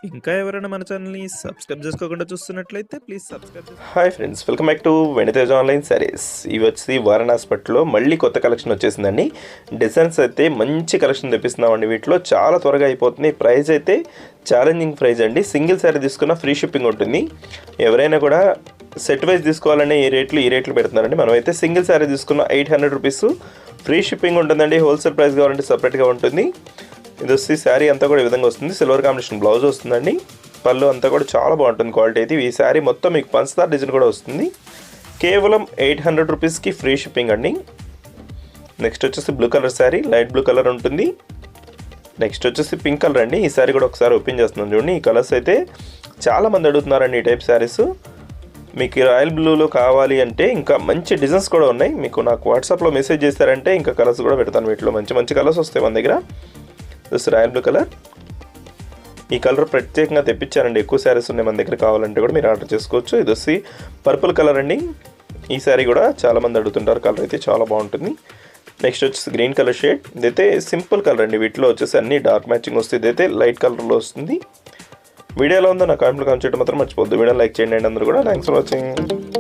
ఇంకా ఎవరైనా మన ఛానల్‌ని సబ్స్క్రైబ్ చేసుకోకుండా చూస్తున్నట్లయితే please subscribe hi friends, welcome back to వెనితేజ్ online saris. ఇవి వచ్చి వారణాసి పట్టులో మళ్ళీ కొత్త కలెక్షన్ వచ్చేసిందండి. డిజైన్స్ అయితే మంచి కలెక్షన్ తెప్పిస్తున్నామండి. వీటిలో చాలా త్వరగా అయిపోతుంది. ప్రైస్ అయితే ఛాలెంజింగ్ ప్రైస్ అండి. సింగిల్ శారీ తీసుకున్న ఫ్రీ షిప్పింగ్ ఉంటుంది. ఎవరైనా కూడా సెట్ వైజ్ తీసుకోవాలనే ఈ రేట్లు పెడుతున్నారండి. మనమైతే సింగిల్ శారీ తీసుకున్న 800 రూపీస్ ఫ్రీ షిప్పింగ్ ఉంటుందండి. హోల్సేల్ ప్రైస్ కావాలంటే సపరేట్గా ఉంటుంది. ఇది వచ్చి శారీ అంతా కూడా ఈ విధంగా వస్తుంది. సిల్వర్ కాంబినేషన్ బ్లౌజ్ వస్తుందండి. పళ్ళు అంతా కూడా చాలా బాగుంటుంది క్వాలిటీ అయితే. ఈ శారీ మొత్తం మీకు పంచదార డిజైన్ కూడా వస్తుంది. కేవలం 800 రూపీస్కి ఫ్రీ షిప్పింగ్ అండి. నెక్స్ట్ వచ్చేసి blue colour sari, light blue colour ఉంటుంది. నెక్స్ట్ వచ్చేసి పింక్ కలర్ అండి. ఈ శారీ కూడా ఒకసారి ఓపెన్ చేస్తున్నాను చూడండి. ఈ కలర్స్ అయితే చాలామంది అడుగుతున్నారండి ఈ టైప్ శారీస్. మీకు రాయల్ బ్లూలో కావాలి అంటే ఇంకా మంచి డిజైన్స్ కూడా ఉన్నాయి. మీకు నాకు వాట్సాప్లో మెసేజ్ చేశారంటే ఇంకా కలర్స్ కూడా పెడతాను. వీటిలో మంచి మంచి కలర్స్ వస్తాయి మన దగ్గర. This royal blue colour. ఈ కలర్ ప్రత్యేకంగా తెప్పించారండి. ఎక్కువ శారీస్ ఉన్నాయి మన దగ్గర. కావాలంటే కూడా మీరు ఆర్డర్ చేసుకోవచ్చు. ఇది వచ్చి పర్పుల్ కలర్ అండి. ఈ శారీ కూడా చాలామంది అడుగుతుంటారు. కలర్ అయితే చాలా బాగుంటుంది. నెక్స్ట్ వచ్చేసి గ్రీన్ కలర్ షేడ్. ఇదైతే సింపుల్ కలర్ అండి. వీటిలో వచ్చేసి అన్ని డార్క్ మ్యాచింగ్ వస్తుంది. ఇదైతే లైట్ కలర్లో వస్తుంది. వీడియోలో ఉందో నా కామెంట్లో కామెంట్ చేయడం మాత్రం మర్చిపోద్దు. వీడియో లైక్ చేయండి అందరూ కూడా. Thanks for watching.